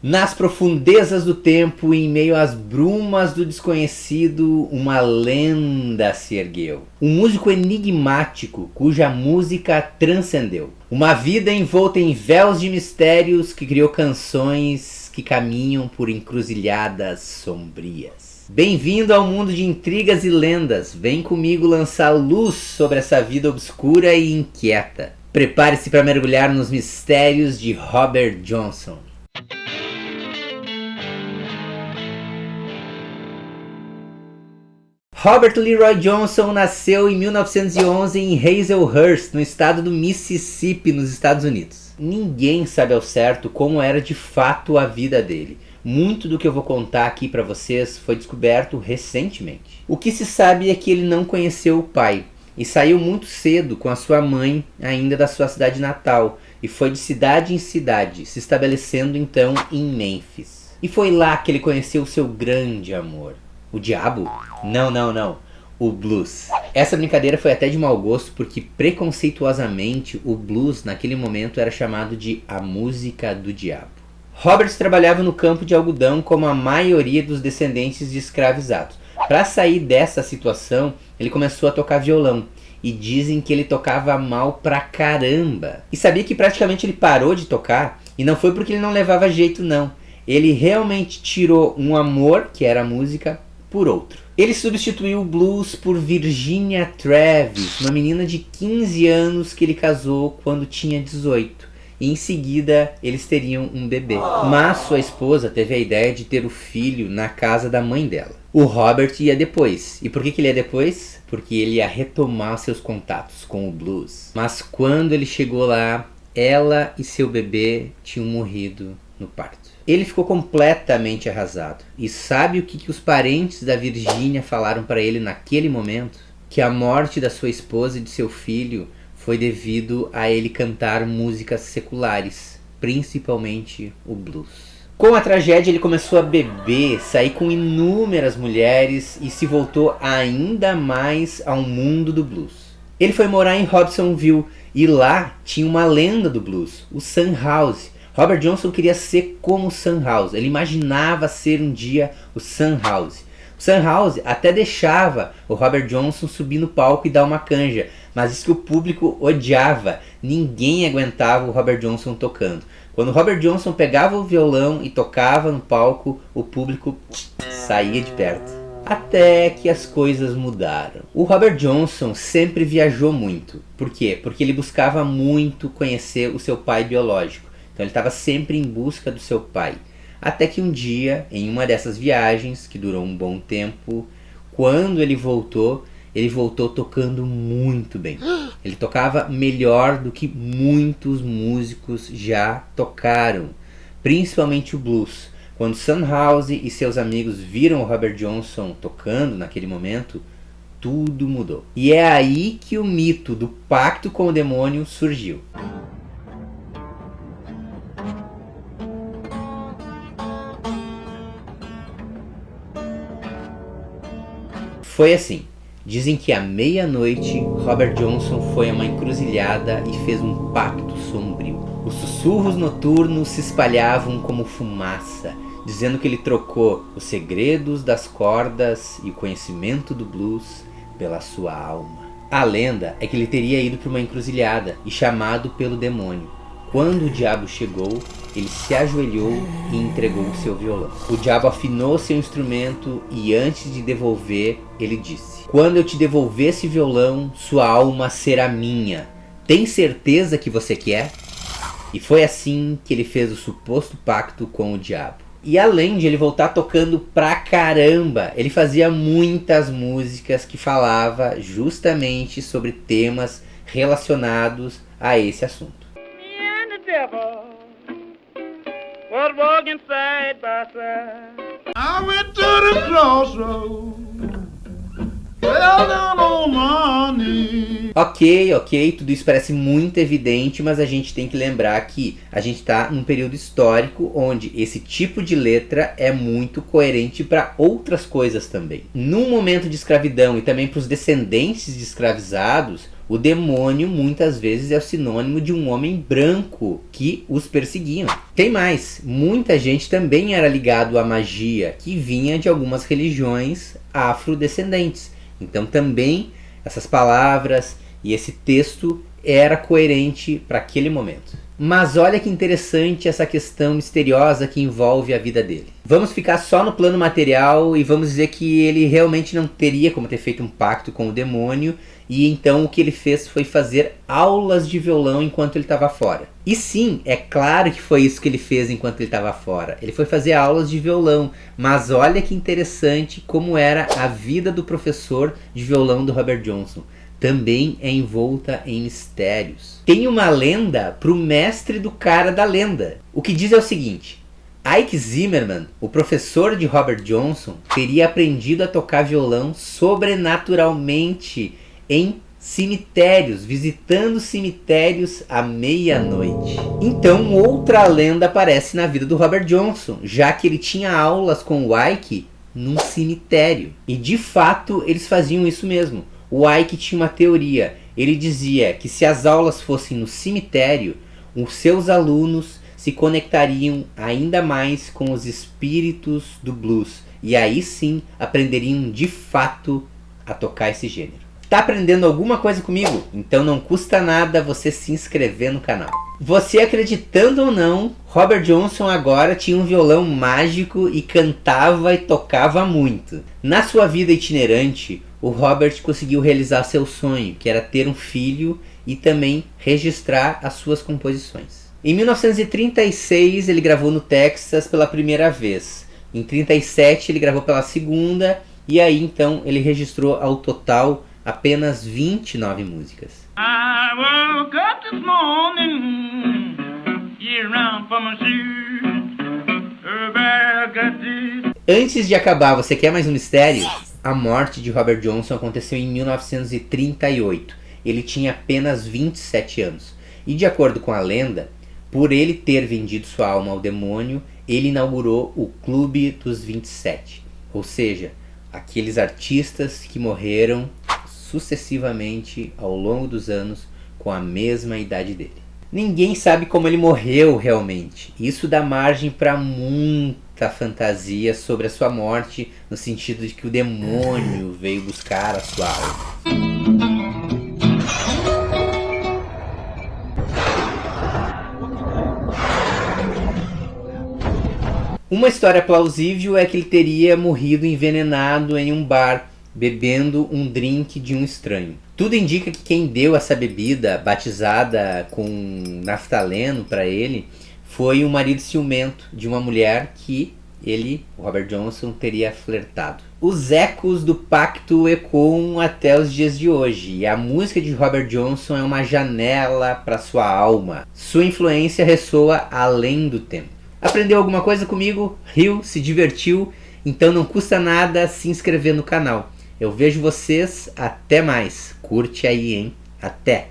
Nas profundezas do tempo, em meio às brumas do desconhecido, uma lenda se ergueu. Um músico enigmático, cuja música transcendeu. Uma vida envolta em véus de mistérios que criou canções que caminham por encruzilhadas sombrias. Bem-vindo ao mundo de intrigas e lendas. Vem comigo lançar luz sobre essa vida obscura e inquieta. Prepare-se para mergulhar nos mistérios de Robert Johnson. Robert Leroy Johnson nasceu em 1911 em Hazelhurst, no estado do Mississippi, nos Estados Unidos. Ninguém sabe ao certo como era de fato a vida dele. Muito do que eu vou contar aqui para vocês foi descoberto recentemente. O que se sabe é que ele não conheceu o pai e saiu muito cedo com a sua mãe, ainda da sua cidade natal, e foi de cidade em cidade, se estabelecendo então em Memphis. E foi lá que ele conheceu o seu grande amor. O diabo? Não. O blues. Essa brincadeira foi até de mau gosto porque preconceituosamente o blues naquele momento era chamado de a música do diabo. Robert trabalhava no campo de algodão como a maioria dos descendentes de escravizados. Para sair dessa situação, ele começou a tocar violão. E dizem que ele tocava mal pra caramba. E sabia que praticamente ele parou de tocar? E não foi porque ele não levava jeito não. Ele realmente tirou um amor, que era a música, por outro. Ele substituiu o blues por Virginia Travis, uma menina de 15 anos que ele casou quando tinha 18. E em seguida eles teriam um bebê. Mas sua esposa teve a ideia de ter o filho na casa da mãe dela. O Robert ia depois. E por que ele ia depois? Porque ele ia retomar seus contatos com o blues. Mas quando ele chegou lá, ela e seu bebê tinham morrido no parto. Ele ficou completamente arrasado. E sabe o que os parentes da Virgínia falaram para ele naquele momento? Que a morte da sua esposa e de seu filho foi devido a ele cantar músicas seculares, principalmente o blues. Com a tragédia ele começou a beber, sair com inúmeras mulheres e se voltou ainda mais ao mundo do blues. Ele foi morar em Hobsonville e lá tinha uma lenda do blues, o Sun House. Robert Johnson queria ser como o Sun House. Ele imaginava ser um dia o Sun House. O Sun House até deixava o Robert Johnson subir no palco e dar uma canja, mas isso que o público odiava. Ninguém aguentava o Robert Johnson tocando. Quando o Robert Johnson pegava o violão e tocava no palco, o público saía de perto. Até que as coisas mudaram. O Robert Johnson sempre viajou muito. Por quê? Porque ele buscava muito conhecer o seu pai biológico. Então ele estava sempre em busca do seu pai. Até que um dia, em uma dessas viagens, que durou um bom tempo, quando ele voltou tocando muito bem. Ele tocava melhor do que muitos músicos já tocaram, principalmente o blues. Quando Sun House e seus amigos viram o Robert Johnson tocando naquele momento, tudo mudou. E é aí que o mito do pacto com o demônio surgiu. Foi assim. Dizem que à meia-noite, Robert Johnson foi a uma encruzilhada e fez um pacto sombrio. Os sussurros noturnos se espalhavam como fumaça, dizendo que ele trocou os segredos das cordas e o conhecimento do blues pela sua alma. A lenda é que ele teria ido para uma encruzilhada e chamado pelo demônio. Quando o diabo chegou, ele se ajoelhou e entregou o seu violão. O diabo afinou seu instrumento e antes de devolver, ele disse: "Quando eu te devolver esse violão, sua alma será minha. Tem certeza que você quer?" E foi assim que ele fez o suposto pacto com o diabo. E além de ele voltar tocando pra caramba, ele fazia muitas músicas que falava justamente sobre temas relacionados a esse assunto. Was walking side by side. I went to the crossroads. Well, fell down on my knees. Ok, tudo isso parece muito evidente, mas a gente tem que lembrar que a gente está num período histórico onde esse tipo de letra é muito coerente para outras coisas também. Num momento de escravidão e também para os descendentes de escravizados, o demônio muitas vezes é o sinônimo de um homem branco que os perseguiam. Tem mais, muita gente também era ligado à magia que vinha de algumas religiões afrodescendentes. Então também essas palavras e esse texto era coerente para aquele momento. Mas olha que interessante essa questão misteriosa que envolve a vida dele. Vamos ficar só no plano material e vamos dizer que ele realmente não teria como ter feito um pacto com o demônio, e então o que ele fez foi fazer aulas de violão enquanto ele estava fora. E sim, é claro que foi isso que ele fez enquanto ele estava fora. Ele foi fazer aulas de violão, mas olha que interessante como era a vida do professor de violão do Robert Johnson. Também é envolta em mistérios. Tem uma lenda pro mestre do cara da lenda. O que diz é o seguinte: Ike Zimmerman, o professor de Robert Johnson, teria aprendido a tocar violão sobrenaturalmente em cemitérios, visitando cemitérios à meia-noite. Então outra lenda aparece na vida do Robert Johnson, já que ele tinha aulas com o Ike num cemitério. E de fato eles faziam isso mesmo. O Ike tinha uma teoria. Ele dizia que se as aulas fossem no cemitério, os seus alunos se conectariam ainda mais com os espíritos do blues. E aí sim aprenderiam de fato a tocar esse gênero. Tá aprendendo alguma coisa comigo? Então não custa nada você se inscrever no canal. Você acreditando ou não, Robert Johnson agora tinha um violão mágico e cantava e tocava muito. Na sua vida itinerante, o Robert conseguiu realizar seu sonho, que era ter um filho e também registrar as suas composições. Em 1936 ele gravou no Texas pela primeira vez. Em 1937 ele gravou pela segunda, e aí então ele registrou ao total apenas 29 músicas. I woke up this morning, yeah, around for my shoes. Everybody got this. Antes de acabar, você quer mais um mistério? A morte de Robert Johnson aconteceu em 1938. Ele tinha apenas 27 anos. E de acordo com a lenda, por ele ter vendido sua alma ao demônio, ele inaugurou o Clube dos 27. Ou seja, aqueles artistas que morreram sucessivamente ao longo dos anos com a mesma idade dele. Ninguém sabe como ele morreu realmente. Isso dá margem para muita fantasia sobre a sua morte, no sentido de que o demônio veio buscar a sua alma. Uma história plausível é que ele teria morrido envenenado em um bar, bebendo um drink de um estranho. Tudo indica que quem deu essa bebida, batizada com naftaleno para ele, foi um marido ciumento de uma mulher que ele, Robert Johnson, teria flertado. Os ecos do pacto ecoam até os dias de hoje, e a música de Robert Johnson é uma janela para sua alma. Sua influência ressoa além do tempo. Aprendeu alguma coisa comigo? Riu? Se divertiu? Então não custa nada se inscrever no canal. Eu vejo vocês, até mais. Curte aí, hein? Até!